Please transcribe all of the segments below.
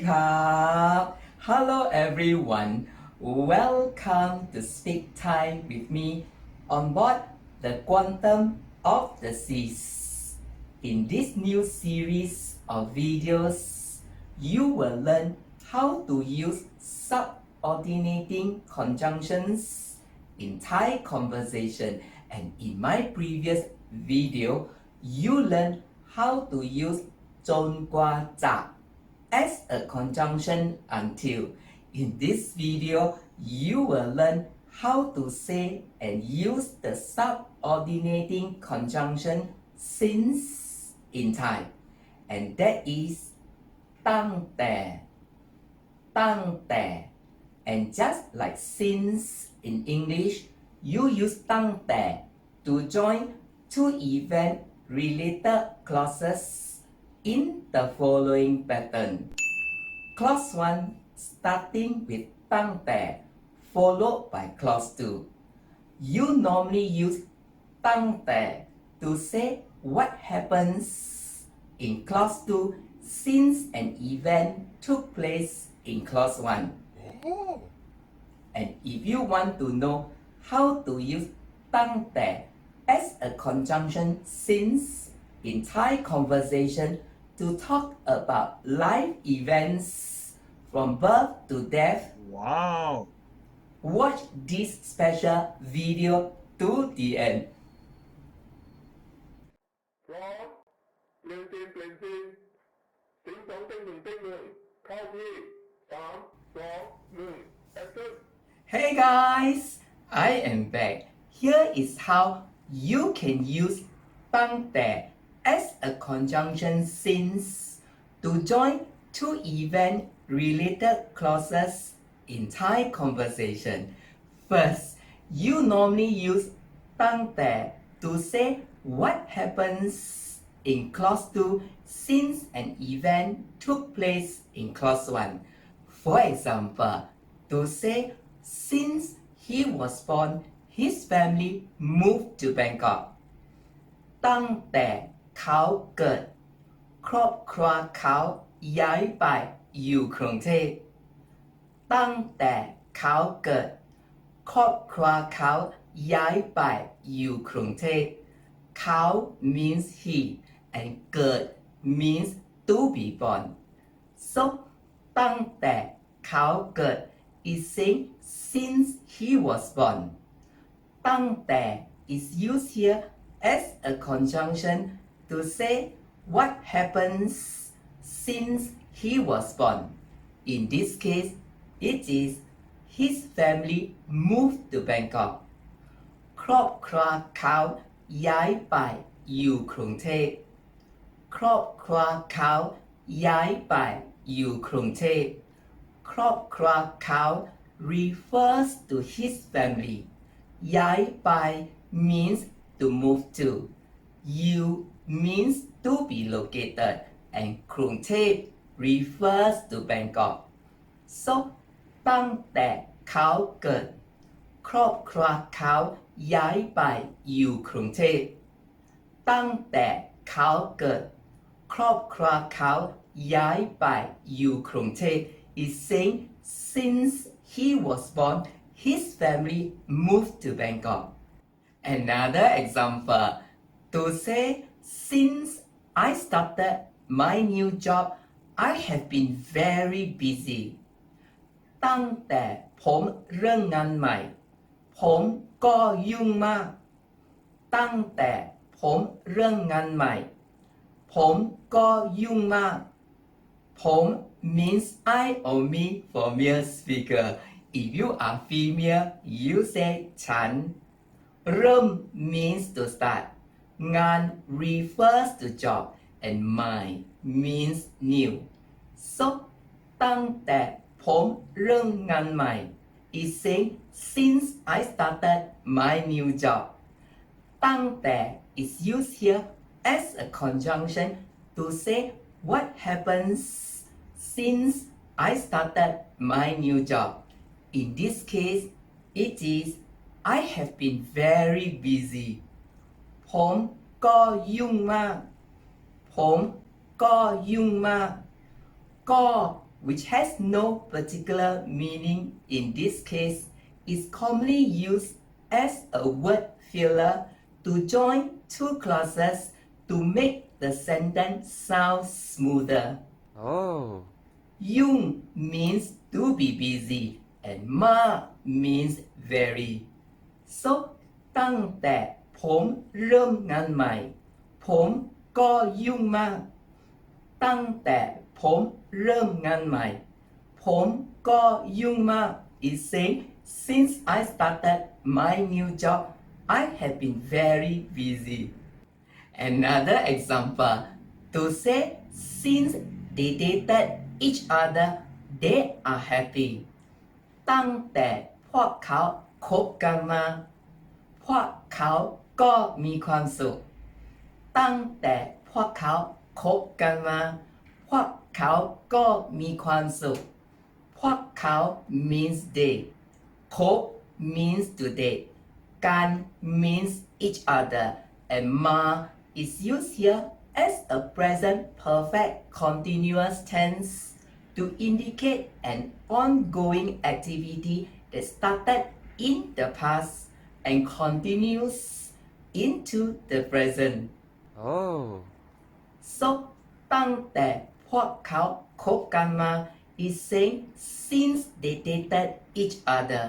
ครับ Hello everyone welcome to Speak Thai with me on board the Quantum of the Seas. In this new series of videos you will learn how to use subordinating conjunctions in Thai conversation, and in my previous video you learned how to use จนกว่าจะ as a conjunction until. In this video you will learn how to say and use the subordinating conjunction since in Thai, and that is ตั้งแต่ and just like since in English you use ตั้งแต่ to join two event related clauses in the following pattern. Clause 1 starting with ตั้งแต่ followed by clause 2. You normally use ตั้งแต่ to say what happens in clause 2 since an event took place in clause 1. And if you want to know how to use ตั้งแต่ as a conjunction since in Thai conversation to talk about life events from birth to death, Wow! watch this special video to the end. พร้อมเปลี่ยนซีนสิงสองเต็งหนึ่งเข้าที่สามสองหนึ่งแอคชั่น Hey guys, I am back. Here is how you can use ตั้งแต่ as a conjunction since to join two event related clauses in Thai conversation. First, you normally use ตั้งแต่ to say what happens in clause 2 since an event took place in clause 1. For example, to say since he was born, his family moved to Bangkok. ตั้งแต่เขาเกิด ครอบครัวเขาย้ายไปอยู่กรุงเทพ ตั้งแต่เขาเกิด ครอบครัวเขาย้ายไปอยู่กรุงเทพ เขา means he and เกิด means to be born. So ตั้งแต่เขาเกิด is saying since he was born. ตั้งแต่ is used here as a conjunction to say what happens since he was born. In this case, it is his family moved to Bangkok. ครอบครัวเขาย้ายไปอยู่กรุงเทพ ครอบครัวเขาย้ายไปอยู่กรุงเทพ ครอบครัวเขา refers to his family. ย้ายไป means to move to. You means to be located, and กรุงเทพ refers to Bangkok. So ตั้งแต่เขาเกิด ครอบครัวเขาย้ายไปอยู่กรุงเทพ ตั้งแต่เขาเกิด ครอบครัวเขาย้ายไปอยู่กรุงเทพ is saying since he was born, his family moved to Bangkok. Another example, to say since I started my new job, I have been very busy. ตั้งแต่ผมเริ่มงานใหม่ ผมก็ยุ่งมาก ตั้งแต่ผมเริ่มงานใหม่ ผมก็ยุ่งมาก ผม means I or me for male speaker. If you are female, you say ฉัน เริ่ม means to start. งาน refers to job, and my means new. So ตั้งแต่ผมเริ่มงานใหม่ is saying since I started my new job. ตั้งแต่ is used here as a conjunction to say what happens since I started my new job. In this case, it is I have been very busy. ผมก็ยุ่งมาก ผมก็ยุ่งมาก ก็ which has no particular meaning in this case, is commonly used as a word filler to join two clauses to make the sentence sound smoother. Oh. ยุ่ง means to be busy and มาก means very. So ตั้งแต่ผมเริ่มงานใหม่ ผมก็ยุ่งมาก ตั้งแต่ผมเริ่มงานใหม่ ผมก็ยุ่งมาก is saying since I started my new job I have been very busy. Another example to say since they dated each other they are happy. ตั้งแต่พวกเขาคบกันมาพวกเขาก็มีความสุข ตั้งแต่พวกเขาคบกันมาพวกเขาก็มีความสุข พวกเขา means they คบ means to date กัน means each other and ma is used here as a present perfect continuous tense to indicate an ongoing activity that started in the past and continues into the present. Oh. So ตั้งแต่พวกเขาคบกันมา is saying since they dated each other.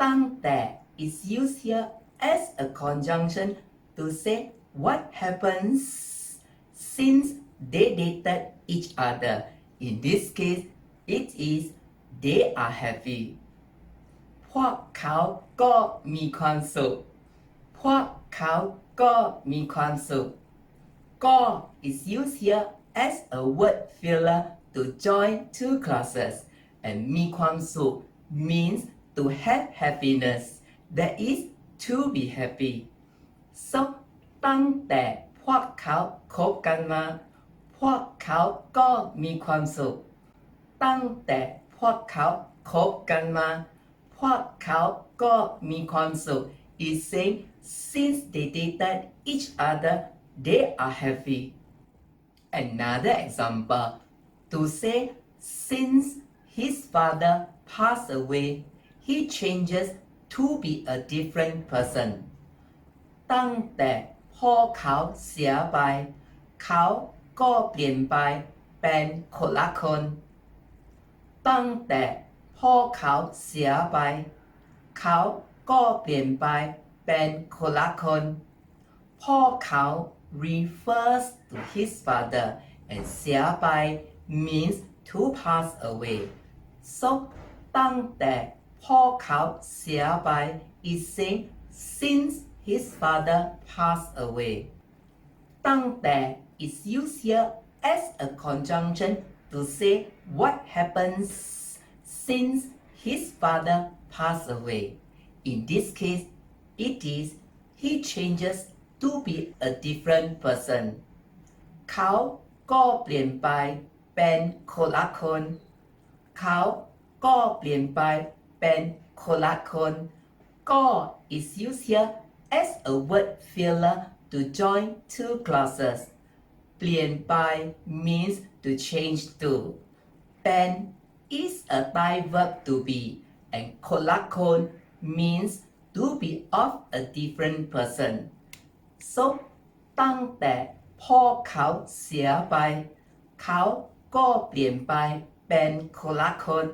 ตั้งแต่ is used here as a conjunction to say what happens since they dated each other. In this case, it is they are happy. พวกเขาก็มีความสุข พวกเขาก็มีความสุข ก็ is used here as a word filler to join two clauses and มีความสุข means to have happiness, that is to be happy. So ตั้งแต่พวกเขาคบกันมา พวกเขาก็มีความสุข ตั้งแต่พวกเขาคบกันมา พวกเขาก็มีความสุข is saying since they dated each other they are happy. Another example to say since his father passed away he changes to be a different person. ตั้งแต่พ่อเขาเสียไป เขาก็เปลี่ยนไปเป็นคนละคน ตั้งแต่พ่อเขาเสียไป เขาก็เปลี่ยนไปเป็นคนละคน พ่อเขา refers to his father and เสียไป means to pass away. So ตั้งแต่พ่อเขาเสียไป is saying since his father passed away. ตั้งแต่ is used here as a conjunction to say what happens since his father passed away. In this case, it is he changes to be a different person. เขาก็เปลี่ยนไปเป็นคนละคน เขาก็เปลี่ยนไปเป็นคนละคน ก็ is used here as a word filler to join two clauses. เปลี่ยนไป means to change to. เป็น is a Thai verb to be and คนละคน means to be of a different person. So ตั้งแต่พ่อเขาเสียไป เขาก็เปลี่ยนไปเป็นคนละคน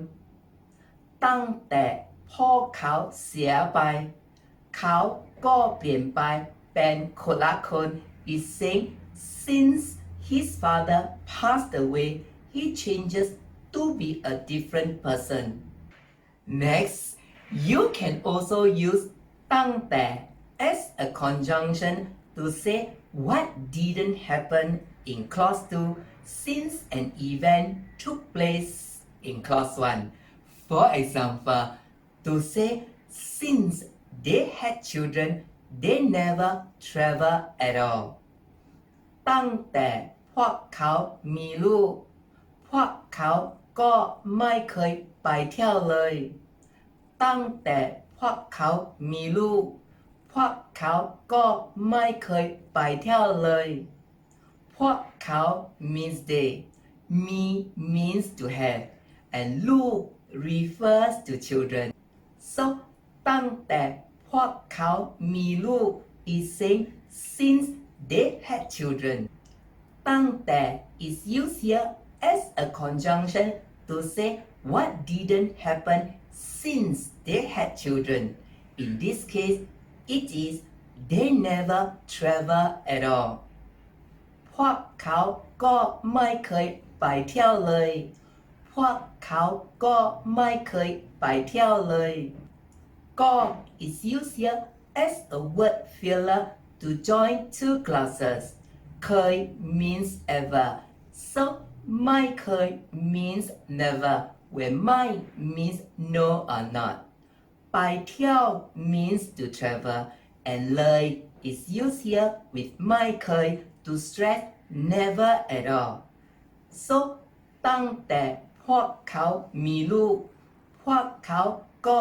ตั้งแต่พ่อเขาเสียไป เขาก็เปลี่ยนไปเป็นคนละคน is saying since his father passed away he changes to be a different person. Next, you can also use ตั้งแต่ as a conjunction to say what didn't happen in clause 2 since an event took place in clause 1. For example, to say since they had children, they never travel at all. ตั้งแต่พวกเขามีลูก พวกเขาก็ไม่เคยไปเที่ยวเลย ตั้งแต่พวกเขามีลูก พวกเขาก็ไม่เคยไปเที่ยวเลย พวกเขา means they me means to have and ลูก refers to children so ตั้งแต่พวกเขามีลูก is saying since they had children ตั้งแต่ is used here as a conjunction to say what didn't happen since they had children. In this case, it is they never travel at all. พวกเขาก็ไม่เคยไปเที่ยวเลย พวกเขาก็ไม่เคยไปเที่ยวเลย ก็ is used here as a word filler to join two clauses. เคย means ever, so ไม่เคย means never, where ไม่ means no or not. ไปเที่ยว means to travel, and เลย is used here with ไม่เคย to stress never at all. so ตั้งแต่พวกเขามีลูก พวกเขาก็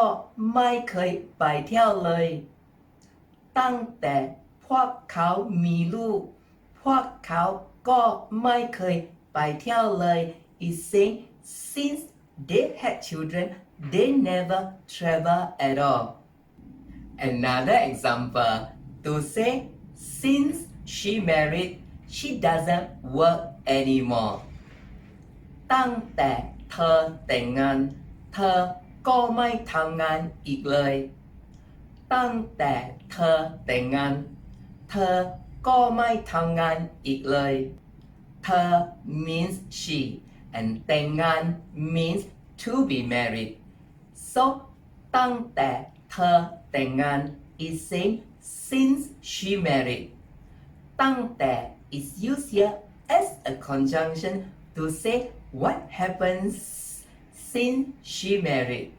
ไม่เคยไปเที่ยวเลย ตั้งแต่พวกเขามีลูก พวกเขาก็ไม่เคยไปเที่ยวเลย is saying since they had children they never travel at all. Another example to say since she married she doesn't work anymore. ตั้งแต่เธอแต่งงานเธอก็ไม่ทำงานอีกเลย ตั้งแต่เธอแต่งงานเธอก็ไม่ทำงานอีกเลย เธอ means she and แต่งงาน means to be married so ตั้งแต่เธอแต่งงาน is saying since she married ตั้งแต่ is used here as a conjunction to say what happens since she married.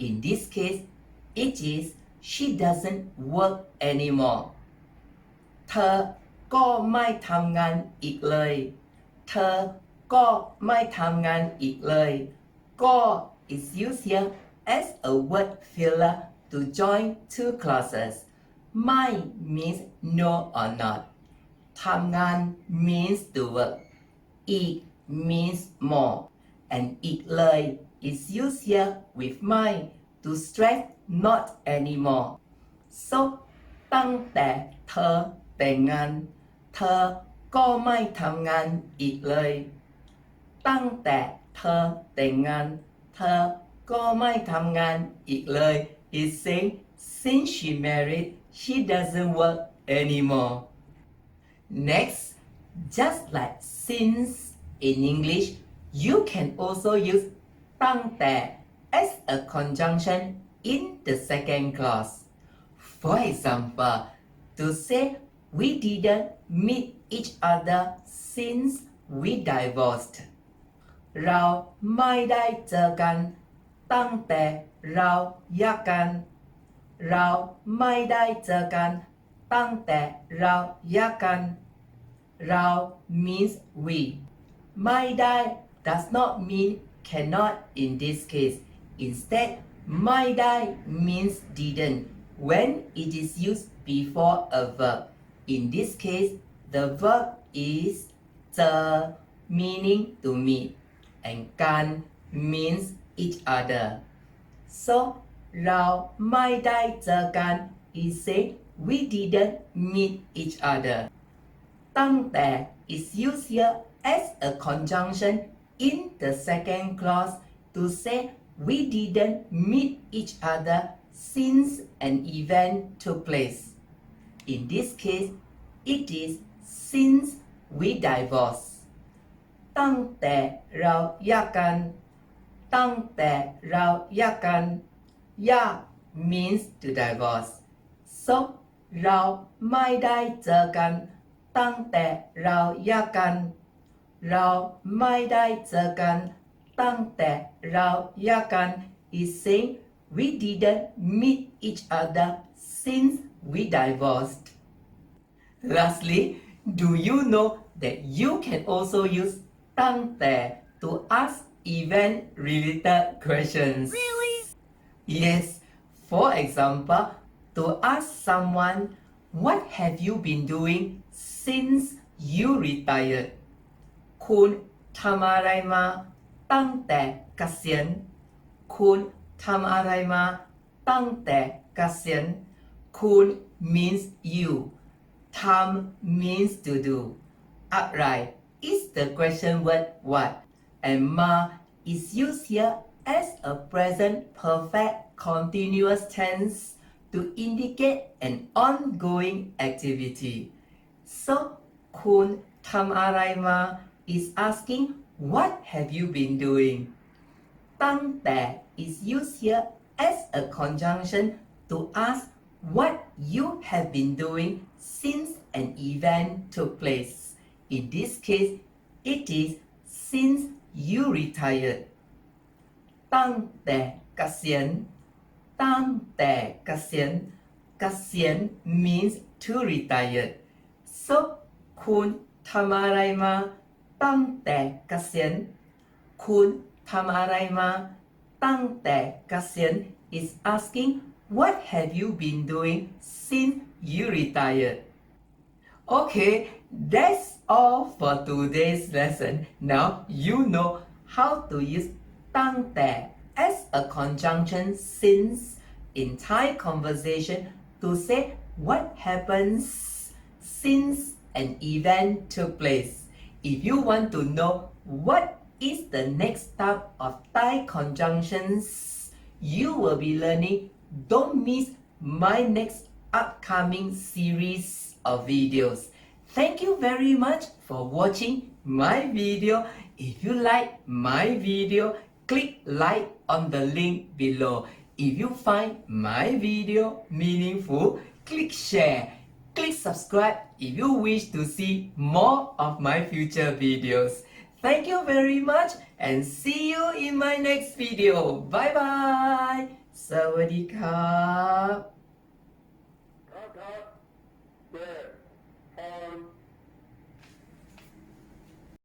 In this case, it is she doesn't work anymore. เธอก็ไม่ทำงานอีกเลย เธอก็ไม่ทำงานอีกเลย ก็ is used here as a word filler to join two clauses. ไม่ means no or not. ทำงาน means to work. อีก means more. And อีกเลย is used here with ไม่ to stress not anymore. so ตั้งแต่เธอแต่งงานเธอก็ไม่ทำงานอีกเลย ตั้งแต่เธอแต่งงานเธอก็ไม่ทำงานอีกเลย is saying since she married she doesn't work anymore. Next, just like since in English, you can also use ตั้งแต่ as a conjunction in the second clause. For example, to say we didn't meet each other since we divorced. เราไม่ได้เจอกันตั้งแต่เราหย่ากัน เราไม่ได้เจอกันตั้งแต่เราหย่ากัน เรา means we. ไม่ได้ does not mean cannot in this case. Instead, ไม่ได้ means didn't when it is used before a verb. In this case, the verb is เจอ meaning to meet and กัน means each other. So เราไม่ได้เจอกัน is say we didn't meet each other. ตั้งแต่ is used here as a conjunction in the second clause to say we didn't meet each other since an event took place. In this case, it is since we divorced. ตั้งแต่เราหย่ากัน ตั้งแต่เราหย่ากัน หย่า means to divorce. so เราไม่ได้เจอกันตั้งแต่เราหย่ากัน เราไม่ได้เจอกันตั้งแต่เราหย่ากัน is saying we didn't meet each other since we divorced. Lastly, do you know that you can also use ตั้งแต่ to ask event related questions? Really? Yes. For example, to ask someone, what have you been doing since you retired? คุณ ทำอะไรมาตั้งแต่เกษียณคุณทำอะไรมาตั้งแต่เกษียณคุณ means you ทำ means to do อะไร is the question word what and ma is used here as a present perfect continuous tense to indicate an ongoing activity. So คุณทำอะไรมา is asking what have you been doing. ตั้งแต่ is used here as a conjunction to ask what you have been doing since an event took place. In this case, it is since you retired. ตั้งแต่เกษียณตั้งแต่เกษียณเกษียณ means to retire. So คุณทำอะไรมาตั้งแต่เกษียณคุณทำอะไรมาตั้งแต่เกษียณ is asking what have you been doing since you retired. Okay, that's all for today's lesson. Now you know how to use ตั้งแต่ as a conjunction since in Thai conversation to say what happens since an event took place. If you want to know what is the next type of Thai conjunctions you will be learning, don't miss my next upcoming series of videos. Thank you very much for watching my video. If you like my video, click like on the link below. If you find my video meaningful, click share. Click subscribe if you wish to see more of my future videos. Thank you very much and see you in my next video. Bye bye. สวัสดีครับ